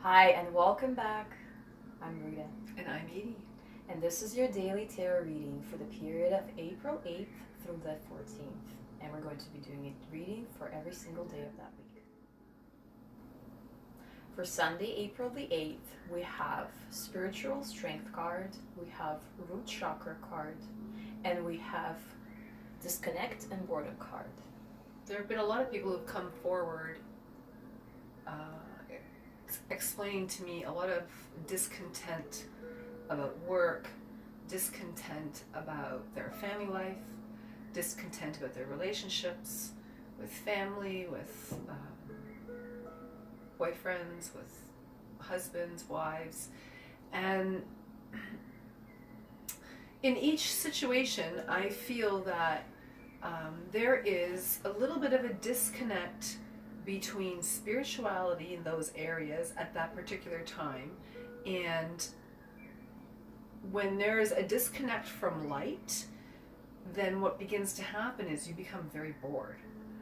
Hi, and welcome back. I'm Rita, And I'm Edie. and this is your daily tarot reading for the period of April 8th through the 14th. And we're going to be doing a reading for every single day of that week. For Sunday, April the 8th, we have Spiritual Strength card, we have Root Chakra card, and we have Disconnect and Boredom card. There have been a lot of people who've come forward explaining to me a lot of discontent about work, discontent about their family life, discontent about their relationships with family, with boyfriends, with husbands, wives. And in each situation, I feel that there is a little bit of a disconnect between spirituality in those areas at that particular time. And when there is a disconnect from light, then what begins to happen is you become very bored.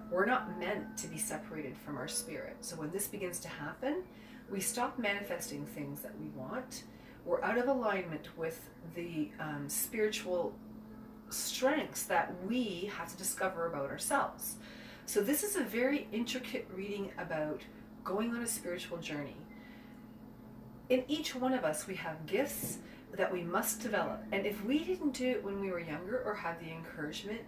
We're not meant to be separated from our spirit. So when this begins to happen, we stop manifesting things that we want. We're out of alignment with the spiritual strengths that we have to discover about ourselves. So this is a very intricate reading about going on a spiritual journey. In each one of us, we have gifts that we must develop. And if we didn't do it when we were younger, or have the encouragement,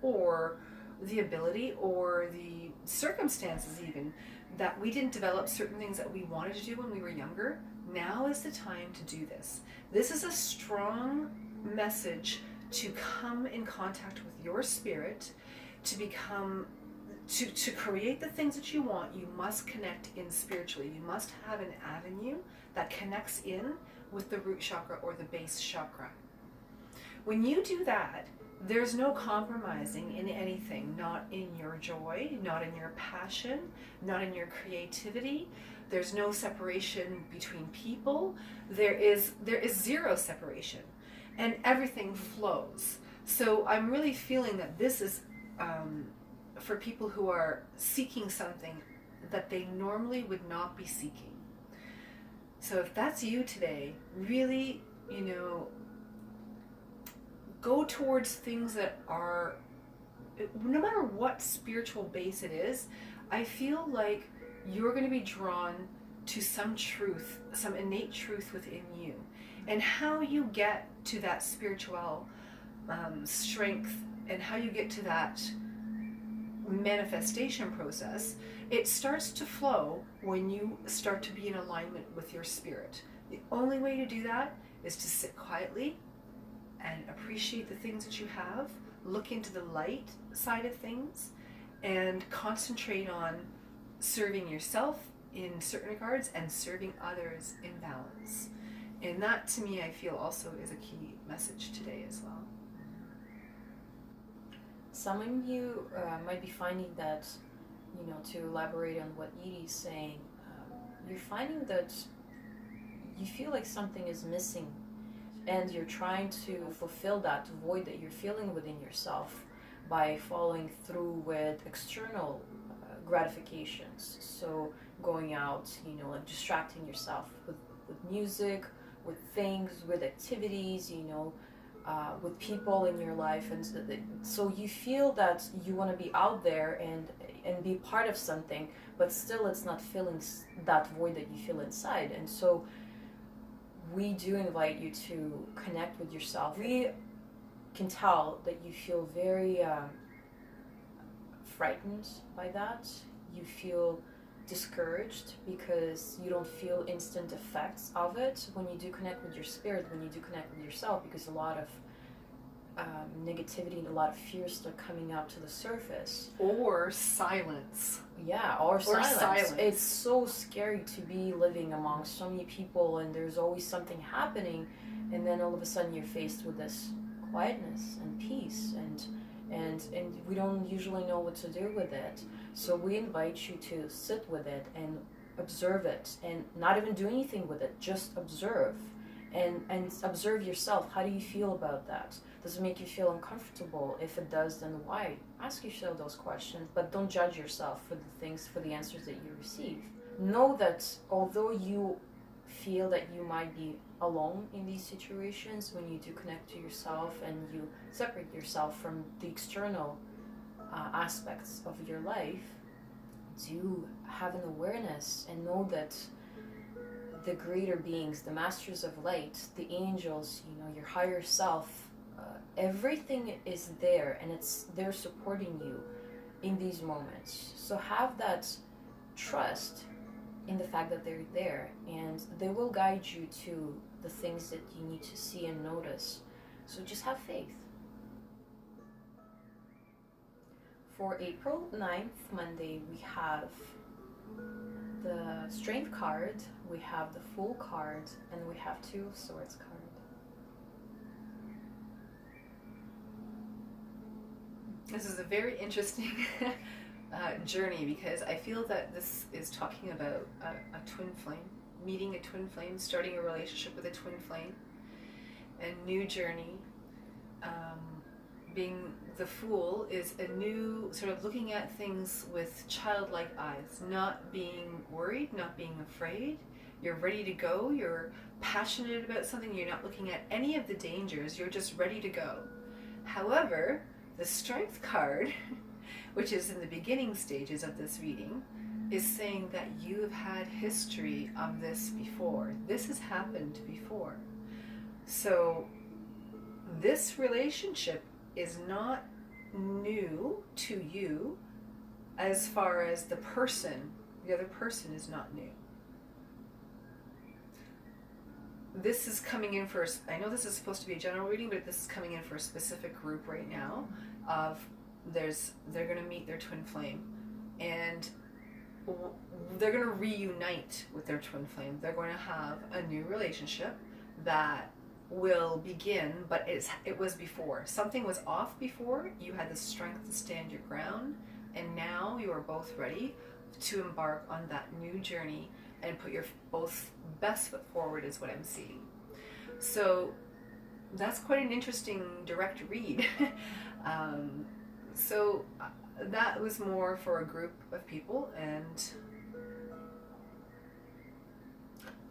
or the ability, or the circumstances even, that we didn't develop certain things that we wanted to do when we were younger, now is the time to do this. This is a strong message to come in contact with your spirit, to become, to create the things that you want. You must connect in spiritually. You must have an avenue that connects in with the root chakra or the base chakra. When you do that, there's no compromising in anything, not in your joy, not in your passion, not in your creativity. There's no separation between people. There is zero separation, and everything flows. So I'm really feeling that this is for people who are seeking something that they normally would not be seeking. So if that's you today, really, go towards things that are, no matter what spiritual base it is, I feel like you're going to be drawn to some truth, some innate truth within you. And how you get to that spiritual strength, and how you get to that manifestation process, it starts to flow when you start to be in alignment with your spirit. The only way to do that is to sit quietly and appreciate the things that you have, look into the light side of things, and concentrate on serving yourself in certain regards and serving others in balance. And that, to me, I feel also is a key message today as well. Some of you might be finding that, to elaborate on what Edie's saying, you're finding that you feel like something is missing, and you're trying to fulfill that void that you're feeling within yourself by following through with external gratifications. So going out, like distracting yourself with music, with things, with activities, with people in your life, and so you feel that you want to be out there and be part of something, but still it's not filling that void that you feel inside. And so we do invite you to connect with yourself. We can tell that you feel very frightened by that. You feel discouraged because you don't feel instant effects of it when you do connect with your spirit, when you do connect with yourself, because a lot of negativity and a lot of fears start coming out to the surface. Or silence. Yeah, or silence. It's so scary to be living among so many people, and there's always something happening, and then all of a sudden you're faced with this quietness and peace, and we don't usually know what to do with it. So we invite you to sit with it and observe it, and not even do anything with it, just observe. And observe yourself. How do you feel about that? Does it make you feel uncomfortable? If it does, then why? Ask yourself those questions, but don't judge yourself for the answers that you receive. know that although you feel that you might be alone in these situations, when you do connect to yourself and you separate yourself from the external aspects of your life, do have an awareness and know that the greater beings, the masters of light, the angels, your higher self, everything is there, and they're supporting you in these moments. So have that trust in the fact that they're there, and they will guide you to the things that you need to see and notice. So just have faith. For April 9th, Monday, we have the Strength card, we have the Fool card, and we have Two of Swords card. This is a very interesting journey, because I feel that this is talking about a twin flame, meeting a twin flame, starting a relationship with a twin flame, a new journey. Being the Fool is a new sort of looking at things with childlike eyes, not being worried, not being afraid. You're ready to go, you're passionate about something, you're not looking at any of the dangers, you're just ready to go. However, the Strength card, which is in the beginning stages of this reading, is saying that you have had history of this before. This has happened before. So this relationship is not new to you as far as the other person is not new. This is coming in for, I know this is supposed to be a general reading, but this is coming in for a specific group right now of they're going to meet their twin flame, and they're going to reunite with their twin flame. They're going to have a new relationship that will begin, but it was before. Something was off before. You had the strength to stand your ground, and now you are both ready to embark on that new journey and put your both best foot forward, is what I'm seeing. So that's quite an interesting direct read. So that was more for a group of people, and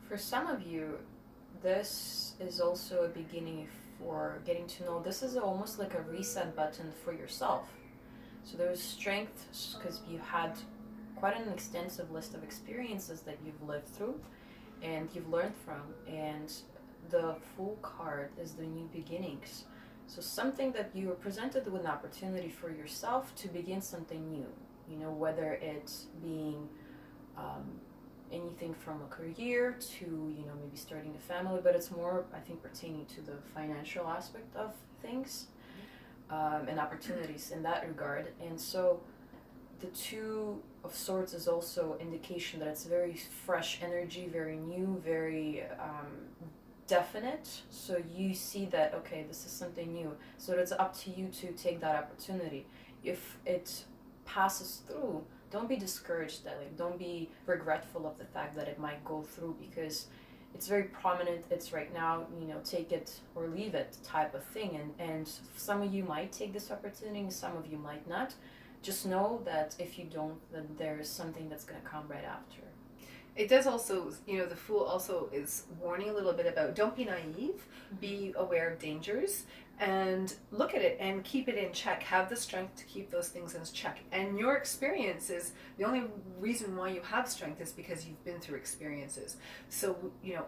for some of you, this is also a beginning for getting to know. This is almost like a reset button for yourself. So there's strength because you had quite an extensive list of experiences that you've lived through and you've learned from, and the Fool card is the new beginnings. So something that you were presented with an opportunity for yourself to begin something new, whether it's being anything from a career to, maybe starting a family, but it's more, I think, pertaining to the financial aspect of things, and opportunities in that regard. And so the Two of Swords is also indication that it's very fresh energy, very new, very definite. So you see that, okay, this is something new. So it's up to you to take that opportunity. If it passes through, don't be discouraged, don't be regretful of the fact that it might go through, because it's very prominent. It's right now, take it or leave it type of thing. And some of you might take this opportunity, some of you might not. Just know that if you don't, then there's something that's going to come right after. It does also, the Fool also is warning a little bit about, don't be naive, be aware of dangers, and look at it and keep it in check. Have the strength to keep those things in check. And your experiences, the only reason why you have strength is because you've been through experiences. So,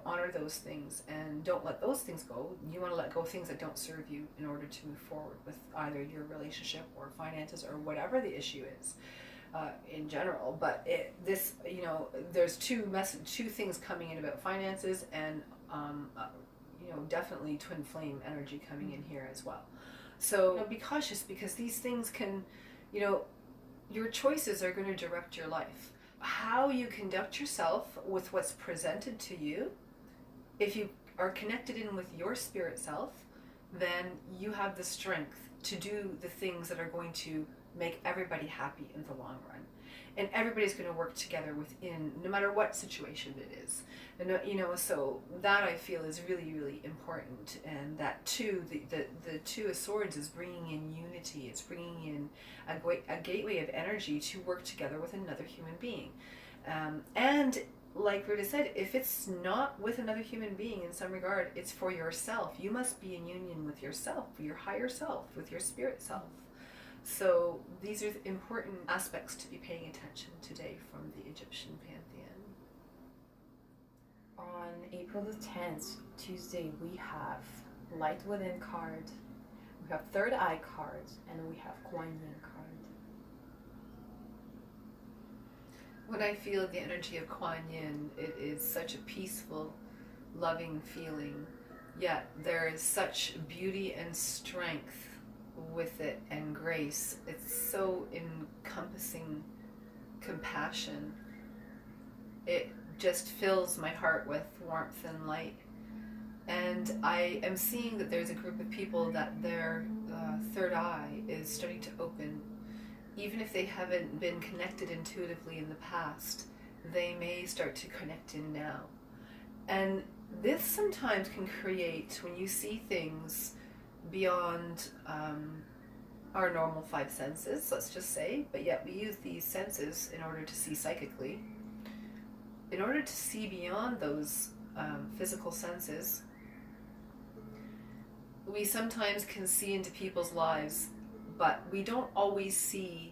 honor those things and don't let those things go. You want to let go of things that don't serve you in order to move forward with either your relationship or finances or whatever the issue is. In general, but there's two things coming in about finances, and definitely twin flame energy coming in here as well. So be cautious, because these things can, your choices are going to direct your life. How you conduct yourself with what's presented to you, if you are connected in with your spirit self, then you have the strength to do the things that are going to make everybody happy in the long run. And everybody's going to work together within, no matter what situation it is. And, so that I feel is really, really important. And that too, the Two of Swords is bringing in unity. It's bringing in a gateway of energy to work together with another human being. And like Ruta said, if it's not with another human being in some regard, it's for yourself. You must be in union with yourself, your higher self, with your spirit self. So these are important aspects to be paying attention today from the Egyptian pantheon. On April the 10th, Tuesday, we have Light Within card, we have Third Eye card, and we have Kuan Yin card. When I feel the energy of Kuan Yin, it is such a peaceful, loving feeling, yet there is such beauty and strength with it and grace. It's so encompassing compassion. It just fills my heart with warmth and light. And I am seeing that there's a group of people that their third eye is starting to open. Even if they haven't been connected intuitively in the past, they may start to connect in now. And this sometimes can create, when you see things beyond our normal five senses, let's just say, but yet we use these senses in order to see psychically. In order to see beyond those physical senses, we sometimes can see into people's lives, but we don't always see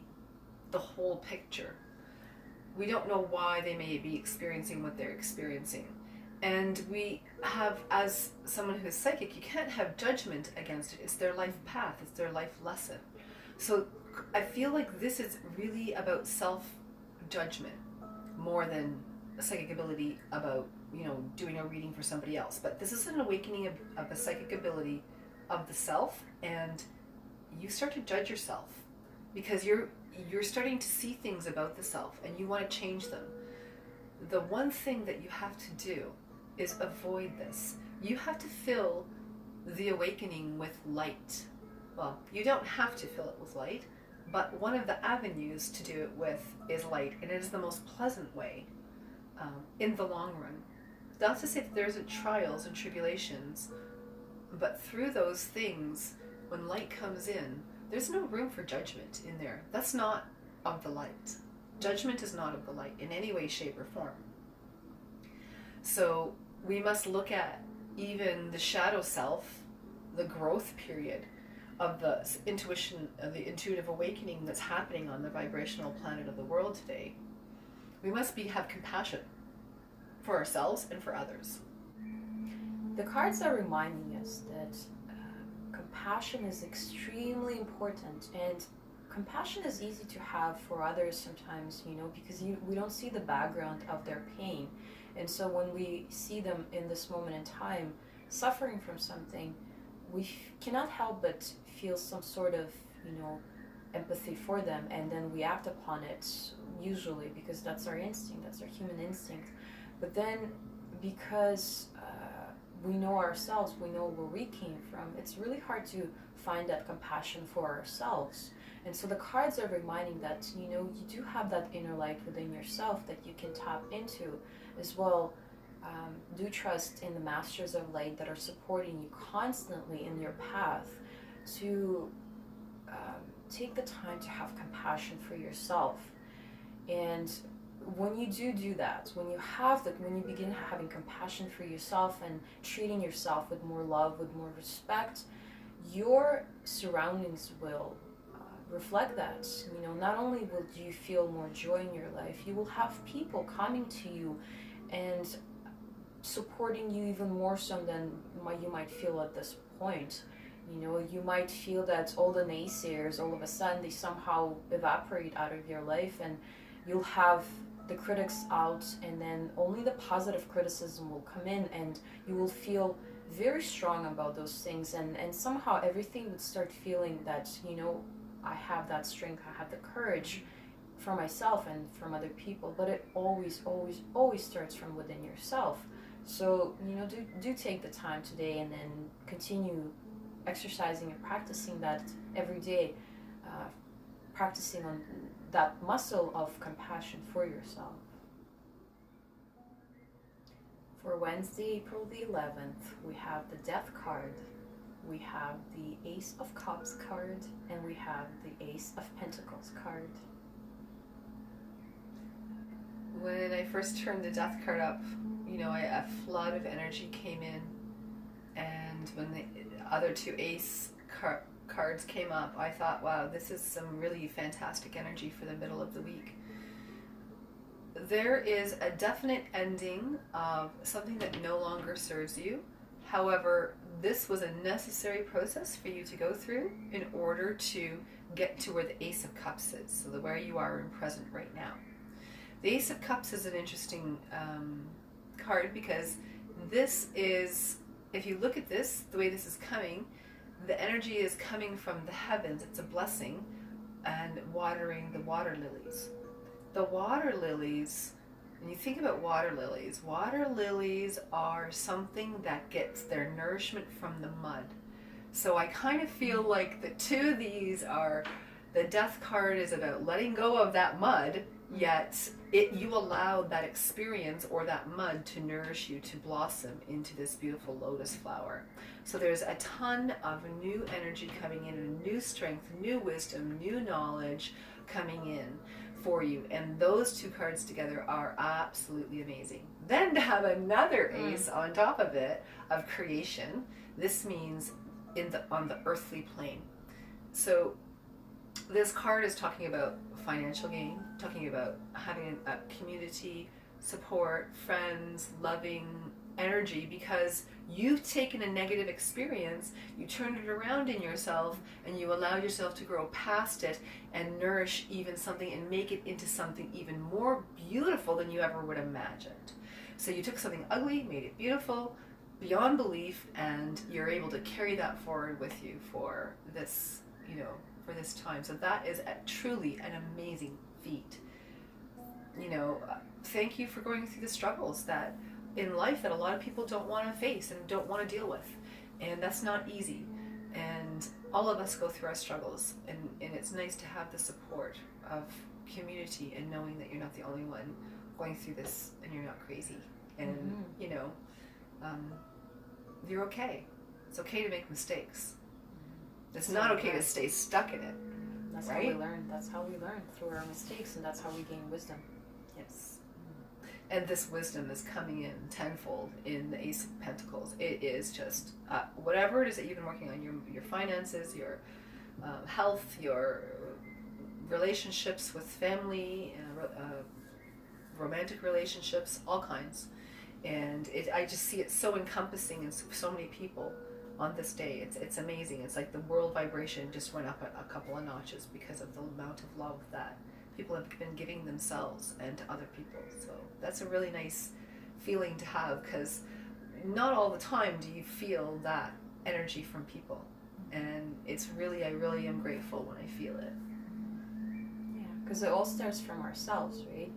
the whole picture. We don't know why they may be experiencing what they're experiencing. And we have, as someone who's psychic, you can't have judgment against it. It's their life path, it's their life lesson. So I feel like this is really about self-judgment more than a psychic ability about, doing a reading for somebody else. But this is an awakening of a psychic ability of the self, and you start to judge yourself because you're starting to see things about the self and you want to change them. The one thing that you have to do is avoid this. You have to fill the awakening with light. Well, you don't have to fill it with light, but one of the avenues to do it with is light, and it is the most pleasant way in the long run. Not to say that there isn't trials and tribulations, but through those things, when light comes in, there's no room for judgment in there. That's not of the light. Judgment is not of the light in any way, shape, or form. So we must look at even the shadow self, the growth period of the intuition, of the intuitive awakening that's happening on the vibrational planet of the world today. We must have compassion for ourselves and for others. The cards are reminding us that compassion is extremely important, and compassion is easy to have for others sometimes, because we don't see the background of their pain. And so when we see them in this moment in time suffering from something, we cannot help but feel some sort of, empathy for them, and then we act upon it, usually because that's our instinct, that's our human instinct. But then because we know ourselves, we know where we came from, it's really hard to find that compassion for ourselves. And so the cards are reminding that, you do have that inner light within yourself that you can tap into as well. Do trust in the masters of light that are supporting you constantly in your path to take the time to have compassion for yourself. And when you do that, when you begin having compassion for yourself and treating yourself with more love, with more respect, your surroundings will reflect that. Not only will you feel more joy in your life, you will have people coming to you and supporting you even more so than you might feel at this point. You might feel that all the naysayers, all of a sudden, they somehow evaporate out of your life, and you'll have the critics out, and then only the positive criticism will come in, and you will feel very strong about those things, and somehow everything would start feeling that, I have that strength, I have the courage for myself and from other people. But it always, always, always starts from within yourself. So, do take the time today, and then continue exercising and practicing that every day, practicing on that muscle of compassion for yourself. For Wednesday, April the 11th, we have the Death card, we have the Ace of Cups card, and we have the Ace of Pentacles card. When I first turned the death card up, a flood of energy came in, and when the other two ace cards came up, I thought, wow, this is some really fantastic energy for the middle of the week. There is a definite ending of something that no longer serves you. However, this was a necessary process for you to go through in order to get to where the Ace of Cups is, so where you are in present right now. The Ace of Cups is an interesting card because this is, if you look at this, the way this is coming, the energy is coming from the heavens. It's a blessing, and watering the water lilies. The water lilies, when you think about water lilies are something that gets their nourishment from the mud. So I kind of feel like the two of these are, the death card is about letting go of that mud, yet you allowed that experience or that mud to nourish you to blossom into this beautiful lotus flower. So there's a ton of new energy coming in, new strength, new wisdom, new knowledge coming in for you, and those two cards together are absolutely amazing. Then to have another ace on top of it of creation, this means on the earthly plane. So this card is talking about financial gain, talking about having a community, support, friends, loving energy, because you've taken a negative experience, you turned it around in yourself, and you allowed yourself to grow past it and nourish even something and make it into something even more beautiful than you ever would have imagined. So you took something ugly, made it beautiful, beyond belief, and you're able to carry that forward with you for this, for this time. So that is truly an amazing feat. Thank you for going through the struggles that in life that a lot of people don't want to face and don't want to deal with, and that's not easy, and all of us go through our struggles, and it's nice to have the support of community and knowing that you're not the only one going through this and you're not crazy, and you're okay. It's okay to make mistakes. It's not okay to stay stuck in it. That's right? How we learn. That's how we learn, through our mistakes, and that's how we gain wisdom. Yes. And this wisdom is coming in tenfold in the Ace of Pentacles. It is just whatever it is that you've been working on, your finances, your health, your relationships with family, romantic relationships, all kinds. And I just see it so encompassing in so many people on this day. It's amazing. It's like the world vibration just went up a couple of notches because of the amount of love that people have been giving themselves and to other people. So that's a really nice feeling to have, because not all the time do you feel that energy from people, and I really am grateful when I feel it. Yeah, because it all starts from ourselves, right?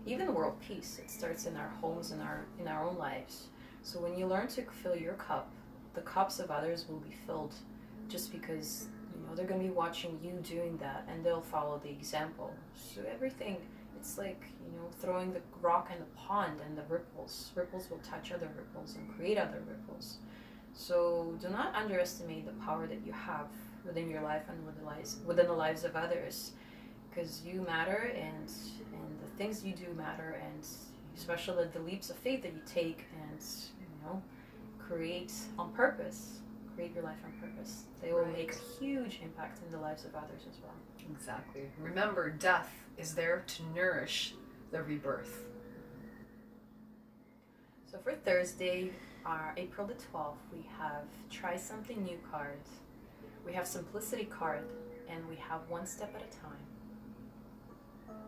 Even world peace, it starts in our homes, in our own lives. So when you learn to fill your cup, the cups of others will be filled, just because they're going to be watching you doing that, and they'll follow the example. So everything, it's like, throwing the rock in the pond, and the ripples will touch other ripples and create other ripples. So do not underestimate the power that you have within your life and within the lives of others, because you matter, and the things you do matter, and especially the leaps of faith that you take, and create on purpose. Create your life on purpose. They will make a huge impact in the lives of others as well. Exactly. Remember, death is there to nourish the rebirth. So for Thursday, April the 12th, we have Try Something New card. We have Simplicity card, and we have One Step at a Time.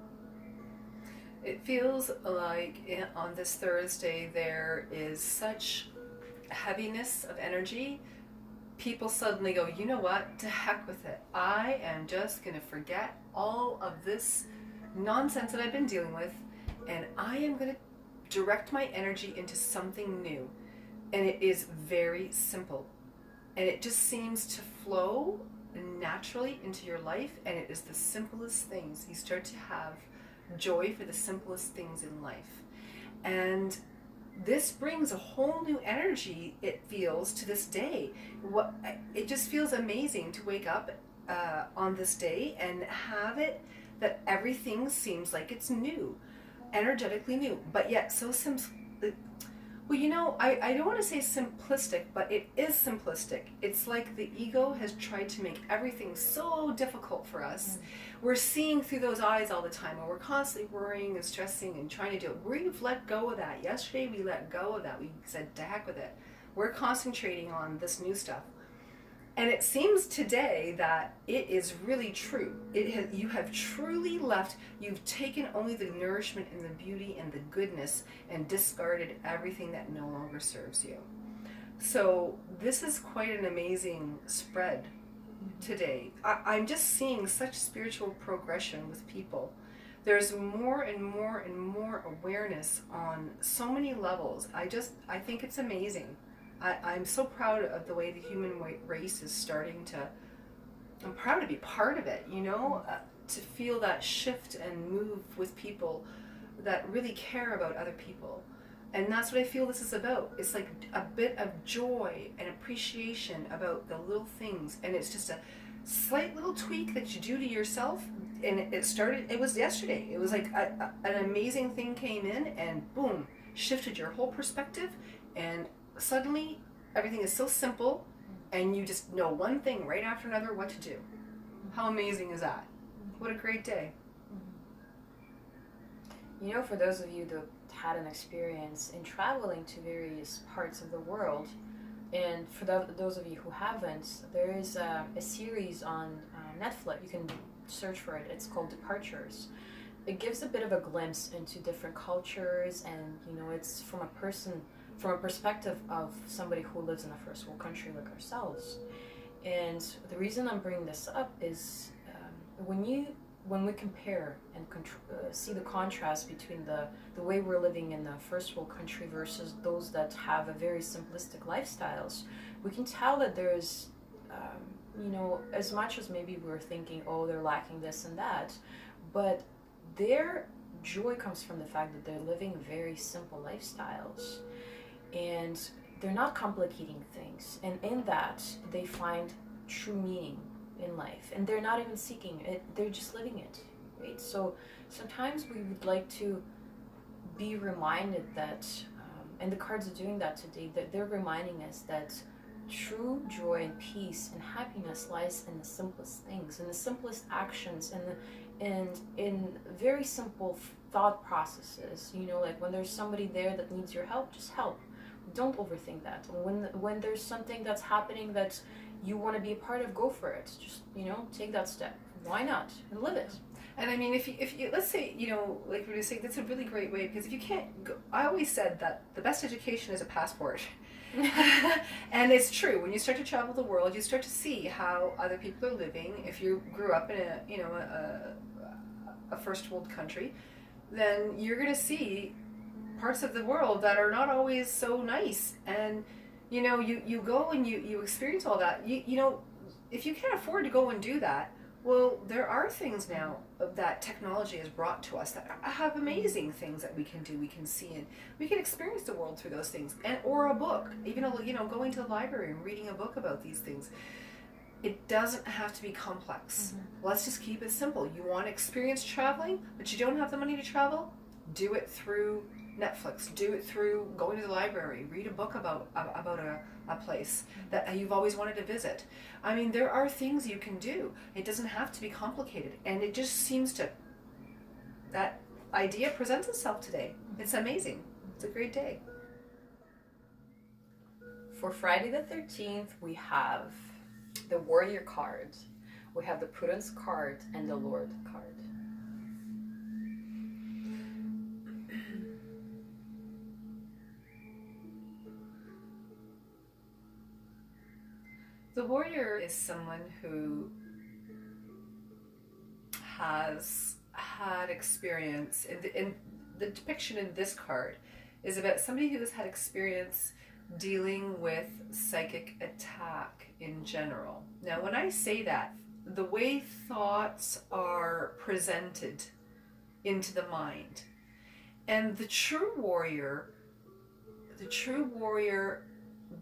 It feels like on this Thursday there is such heaviness of energy. People suddenly go, you know what, to heck with it. I am just going to forget all of this nonsense that I've been dealing with, and I am going to direct my energy into something new. And it is very simple. And it just seems to flow naturally into your life, and it is the simplest things. You start to have joy for the simplest things in life. And this brings a whole new energy, it feels, to this day. It just feels amazing to wake up on this day and have it that everything seems like it's new. energetically new, but yet so well, I don't want to say simplistic, but it is simplistic. It's like the ego has tried to make everything so difficult for us. We're seeing through those eyes all the time, and we're constantly worrying and stressing and trying to do it. We've let go of that. Yesterday we let go of that. We said, to heck with it. We're concentrating on this new stuff. And it seems today that it is really true. You have truly left, you've taken only the nourishment and the beauty and the goodness and discarded everything that no longer serves you. So this is quite an amazing spread today. I'm just seeing such spiritual progression with people. There's more and more and more awareness on so many levels. I think it's amazing. I'm so proud of the way the human race is starting to, I'm proud to be part of it, to feel that shift and move with people that really care about other people. And that's what I feel this is about. It's like a bit of joy and appreciation about the little things. And it's just a slight little tweak that you do to yourself. And it was yesterday. It was like an amazing thing came in and boom, shifted your whole perspective. And suddenly everything is so simple and you just know one thing right after another what to do. How amazing is that? What a great day. For those of you that had an experience in traveling to various parts of the world, and for those of you who haven't, there is a series on Netflix. You can search for it. It's called Departures. It gives a bit of a glimpse into different cultures, and it's from a perspective of somebody who lives in a first world country like ourselves. And the reason I'm bringing this up is when we compare and see the contrast between the way we're living in a first world country versus those that have a very simplistic lifestyles, we can tell that there's as much as maybe we're thinking, oh, they're lacking this and that, but their joy comes from the fact that they're living very simple lifestyles. And they're not complicating things, and in that they find true meaning in life, and they're not even seeking it, they're just living it, right? So sometimes we would like to be reminded that and the cards are doing that today, that they're reminding us that true joy and peace and happiness lies in the simplest things, in the simplest actions, and in very simple thought processes. Like when there's somebody there that needs your help, just help. Don't overthink that. When there's something that's happening that you want to be a part of, go for it. Just take that step. Why not? And live it. And I mean, if you let's say, like we were saying, that's a really great way, because if you can't go, I always said that the best education is a passport. And it's true. When you start to travel the world, you start to see how other people are living. If you grew up in a first world country, then you're going to see parts of the world that are not always so nice. And you go and you experience all that. If you can't afford to go and do that, well, there are things now that technology has brought to us that have amazing things that we can do, we can see, and we can experience the world through those things. Or a book, even going to the library and reading a book about these things. It doesn't have to be complex. Let's just keep it simple. You want to experience traveling, but you don't have the money to travel? Do it through Netflix. Do it through going to the library. Read a book about a place that you've always wanted to visit. I mean, there are things you can do. It doesn't have to be complicated. And it just seems that idea presents itself today. It's amazing. It's a great day. For Friday the 13th, we have the Warrior card. We have the Prudence card and the Lord card. The warrior is someone who has had experience, in the depiction in this card is about somebody who has had experience dealing with psychic attack in general. Now, when I say that, the way thoughts are presented into the mind, and the true warrior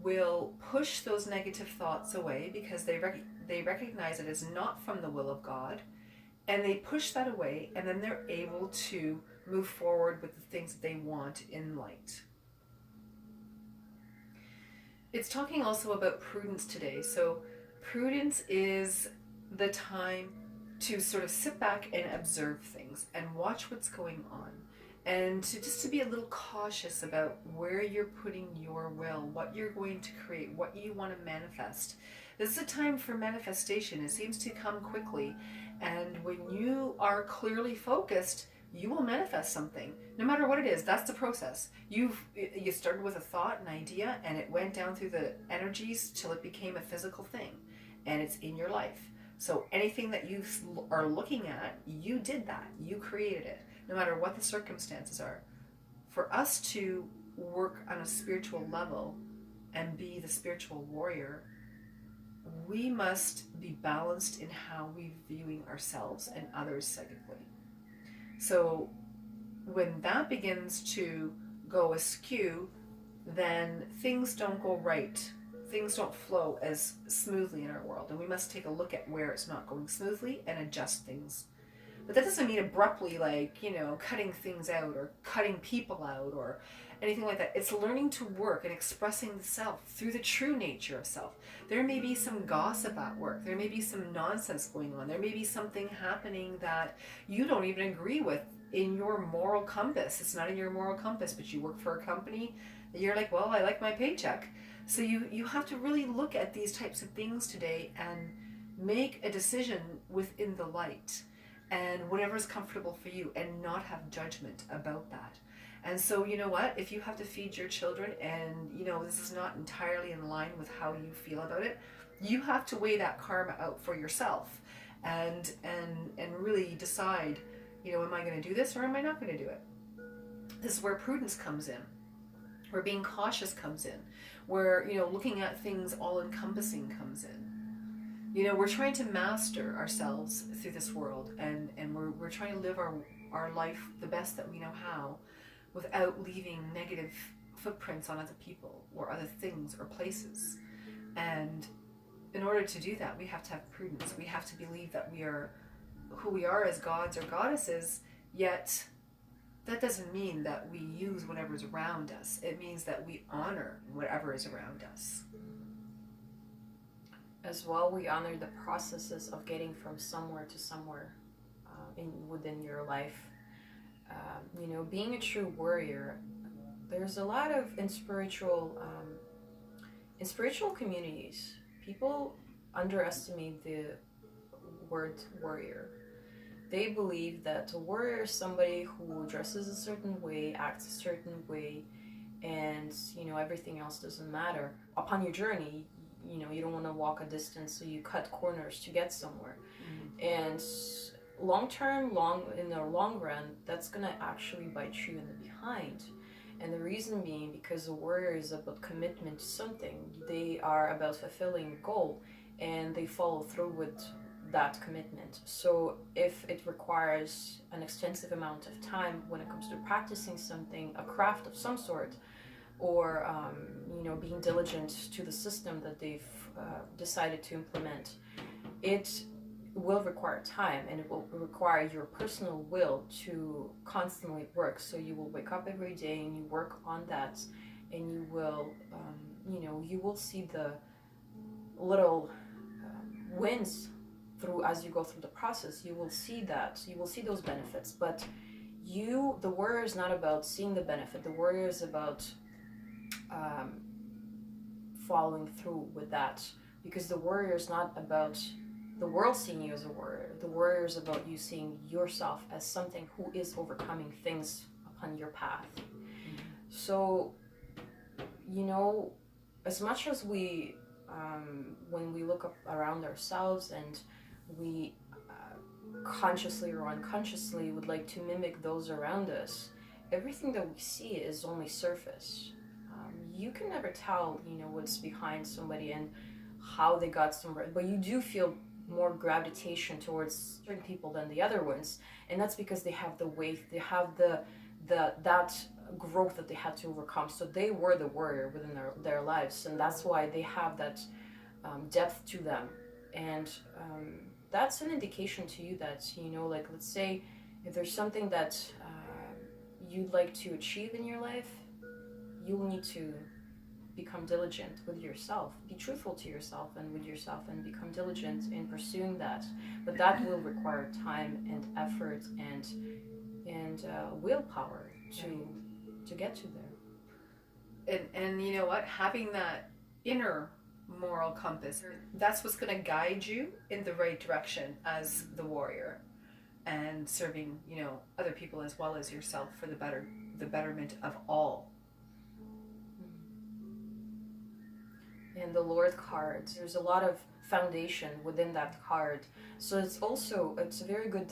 will push those negative thoughts away because they recognize it as not from the will of God, and they push that away, and then they're able to move forward with the things that they want in light. It's talking also about prudence today. So prudence is the time to sort of sit back and observe things and watch what's going on, and to be a little cautious about where you're putting your will, what you're going to create, what you want to manifest. This is a time for manifestation. It seems to come quickly, and when you are clearly focused, you will manifest something, no matter what it is. That's the process. You started with a thought, an idea, and it went down through the energies till it became a physical thing, and it's in your life. So anything that you are looking at, you did that. You created it, no matter what the circumstances are. For us to work on a spiritual level and be the spiritual warrior, we must be balanced in how we're viewing ourselves and others psychically. So when that begins to go askew, then things don't go right. Things don't flow as smoothly in our world, and we must take a look at where it's not going smoothly and adjust things. But that doesn't mean abruptly, like, cutting things out or cutting people out or anything like that. It's learning to work and expressing the self through the true nature of self. There may be some gossip at work. There may be some nonsense going on. There may be something happening that you don't even agree with in your moral compass. It's not in your moral compass, but you work for a company that you're like, well, I like my paycheck. So you have to really look at these types of things today and make a decision within the light and whatever is comfortable for you, and not have judgment about that. And so, you know what, if you have to feed your children and this is not entirely in line with how you feel about it, you have to weigh that karma out for yourself and really decide, am I going to do this or am I not going to do it? This is where prudence comes in, where being cautious comes in, where looking at things all encompassing comes in. We're trying to master ourselves through this world, and we're trying to live our life the best that we know how, without leaving negative footprints on other people or other things or places. And in order to do that, we have to have prudence. We have to believe that we are who we are as gods or goddesses, yet that doesn't mean that we use whatever's around us. It means that we honor whatever is around us. As well, we honor the processes of getting from somewhere to somewhere within your life. Being a true warrior, there's a lot of in spiritual communities, people underestimate the word warrior. They believe that a warrior is somebody who dresses a certain way, acts a certain way, and everything else doesn't matter. Upon your journey, you don't want to walk a distance, so you cut corners to get somewhere. And in the long run, that's gonna actually bite you in the behind. And the reason being because a warrior is about commitment to something. They are about fulfilling a goal, and they follow through with that commitment. So if it requires an extensive amount of time when it comes to practicing something, a craft of some sort, or being diligent to the system that they've decided to implement, it will require time, and it will require your personal will to constantly work. So you will wake up every day and you work on that, and you will you will see the little wins through as you go through the process. You will see those benefits. But the warrior is not about seeing the benefit. The warrior is about following through with that, because the warrior is not about the world seeing you as a warrior. The warrior is about you seeing yourself as something who is overcoming things upon your path. So as much as we when we look up around ourselves and we consciously or unconsciously would like to mimic those around us, everything that we see is only surface. You can never tell, what's behind somebody and how they got somewhere, but you do feel more gravitation towards certain people than the other ones, and that's because they have the weight, they have that growth that they had to overcome. So they were the warrior within their lives, and that's why they have that depth to them. And that's an indication to you that, like, let's say if there's something that you'd like to achieve in your life, you'll need to become diligent with yourself. Be truthful to yourself and with yourself, and become diligent in pursuing that. But that will require time and effort and willpower to get to there. And you know what? Having that inner moral compass, that's what's going to guide you in the right direction as the warrior, and serving, you know, other people as well as yourself for the betterment of all. And the Lord card, there's a lot of foundation within that card, so it's a very good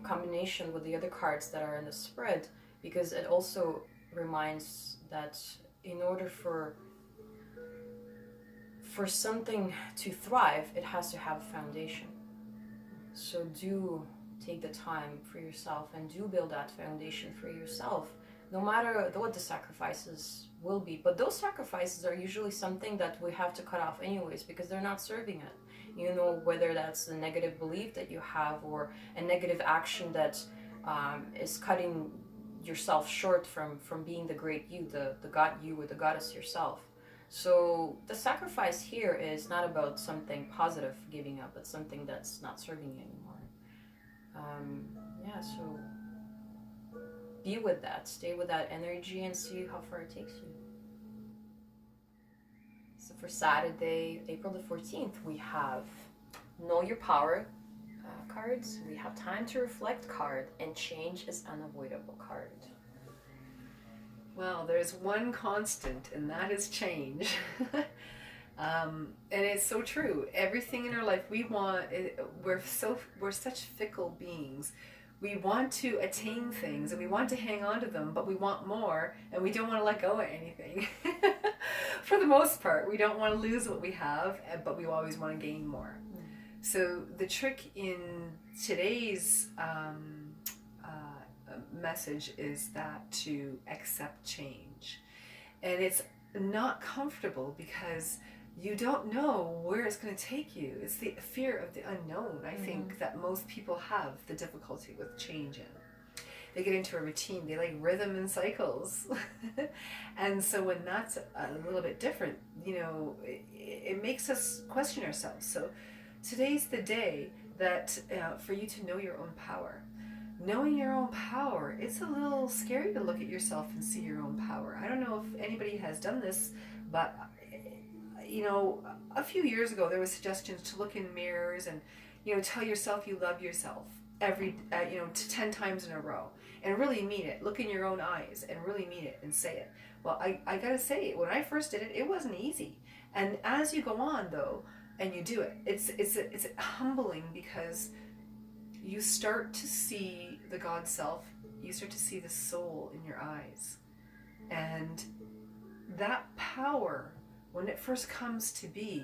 combination with the other cards that are in the spread, because it also reminds that in order for something to thrive, it has to have a foundation. So do take the time for yourself and do build that foundation for yourself, no matter what the sacrifices will be. But those sacrifices are usually something that we have to cut off anyways, because they're not serving it. You know, whether that's a negative belief that you have, or a negative action that is cutting yourself short from being the great you, the god you, or the goddess yourself. So the sacrifice here is not about something positive giving up, but something that's not serving you anymore. So be with that, stay with that energy, and see how far it takes you. So for Saturday, April the 14th, we have Know Your Power cards, we have Time to Reflect card, and Change is Unavoidable card. Well, there's one constant, and that is change. And it's so true. Everything in our life we're such fickle beings. We want to attain things and we want to hang on to them, but we want more, and we don't want to let go of anything. For the most part, we don't want to lose what we have, but we always want to gain more. So the trick in today's message is that to accept change. And it's not comfortable because you don't know where it's going to take you. It's the fear of the unknown, I think, that most people have the difficulty with change in. They get into a routine, they like rhythm and cycles. And so when that's a little bit different, you know, it makes us question ourselves. So today's the day that for you to know your own power. Knowing your own power, it's a little scary to look at yourself and see your own power. I don't know if anybody has done this, but you know, a few years ago there was suggestions to look in mirrors and, you know, tell yourself you love yourself every, 10 times in a row, and really mean it. Look in your own eyes and really mean it and say it. Well, I gotta say, when I first did it, it wasn't easy. And as you go on though, and you do it, it's humbling, because you start to see the God self, you start to see the soul in your eyes. And that power, when it first comes to be,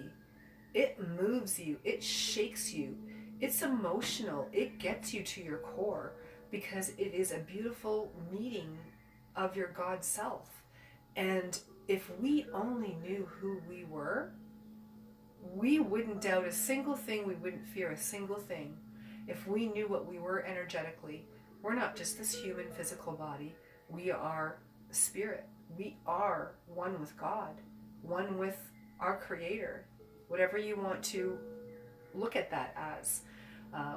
it moves you, it shakes you, it's emotional, it gets you to your core, because it is a beautiful meeting of your God self. And if we only knew who we were, we wouldn't doubt a single thing, we wouldn't fear a single thing. If we knew what we were energetically, we're not just this human physical body, we are spirit. We are one with God, one with our Creator, whatever you want to look at that as.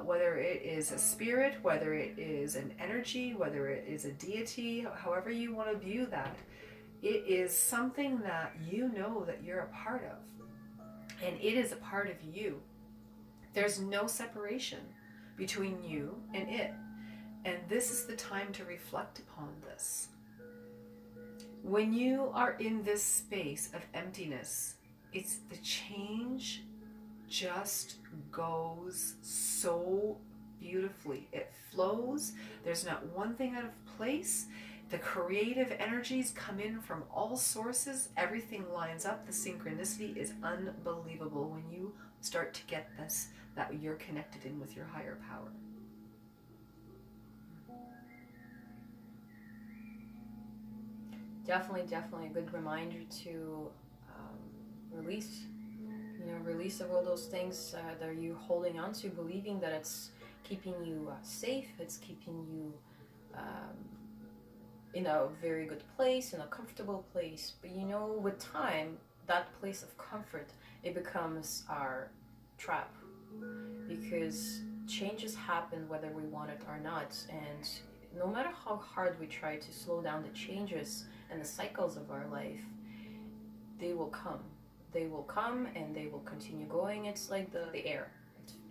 Whether it is a spirit, whether it is an energy, whether it is a deity, however you want to view that, it is something that you know that you're a part of. And it is a part of you. There's no separation between you and it. And this is the time to reflect upon this. When you are in this space of emptiness, it's the change just goes so beautifully. It flows. There's not one thing out of place. The creative energies come in from all sources. Everything lines up. The synchronicity is unbelievable when you start to get this, that you're connected in with your higher power. Definitely a good reminder to release. Release of all those things that you're holding on to, believing that it's keeping you safe, it's keeping you in a very good place, in a comfortable place. But you know, with time, that place of comfort, it becomes our trap, because changes happen whether we want it or not. And no matter how hard we try to slow down the changes and the cycles of our life, they will come. They will come and they will continue going. It's like the air.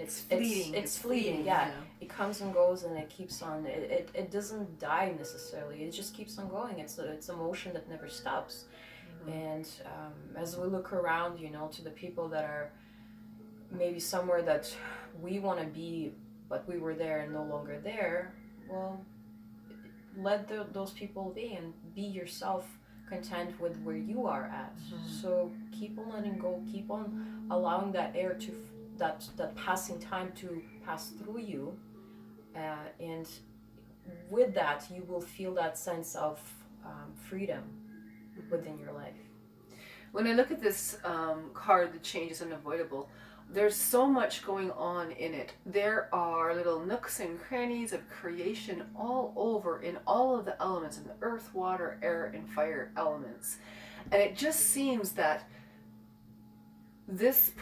It's fleeting. It's fleeting, yeah. It comes and goes and it keeps on. It doesn't die necessarily. It just keeps on going. It's a motion that never stops. Mm-hmm. And as we look around, you know, to the people that are maybe somewhere that we want to be, but we were there and no longer there, well, let those people be and be yourself, content with where you are at. Mm-hmm. So keep on letting go, keep on allowing that air to that passing time to pass through you, and with that you will feel that sense of freedom within your life. When I look at this card, the change is unavoidable, there's so much going on in it. There are little nooks and crannies of creation all over in all of the elements, in the earth, water, air, and fire elements. And it just seems that this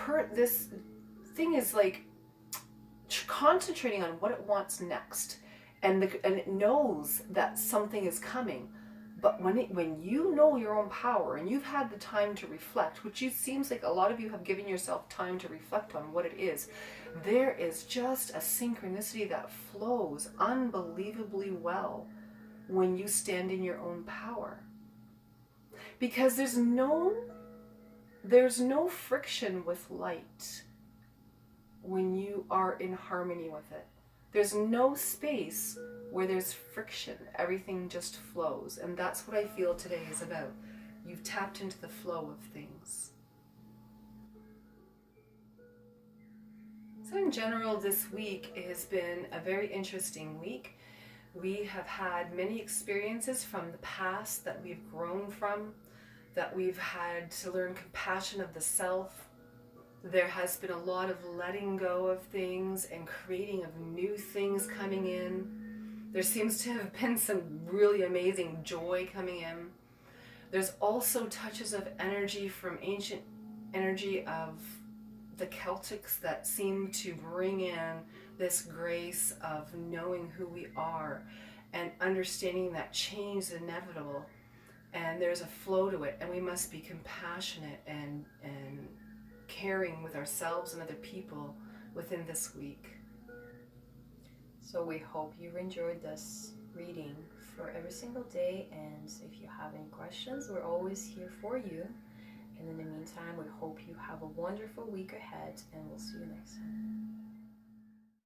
thing is like concentrating on what it wants next, and it knows that something is coming. But when you know your own power and you've had the time to reflect, which seems like a lot of you have given yourself time to reflect on what it is, there is just a synchronicity that flows unbelievably well when you stand in your own power. Because there's no friction with light when you are in harmony with it. There's no space where there's friction. Everything just flows. And that's what I feel today is about. You've tapped into the flow of things. So in general, this week has been a very interesting week. We have had many experiences from the past that we've grown from, that we've had to learn compassion of the self. There has been a lot of letting go of things and creating of new things coming in. There seems to have been some really amazing joy coming in. There's also touches of energy from ancient energy of the Celtics that seem to bring in this grace of knowing who we are and understanding that change is inevitable, and there's a flow to it, and we must be compassionate and caring with ourselves and other people within this week. So we hope you enjoyed this reading for every single day, and if you have any questions, we're always here for you. And in the meantime, we hope you have a wonderful week ahead, and we'll see you next time.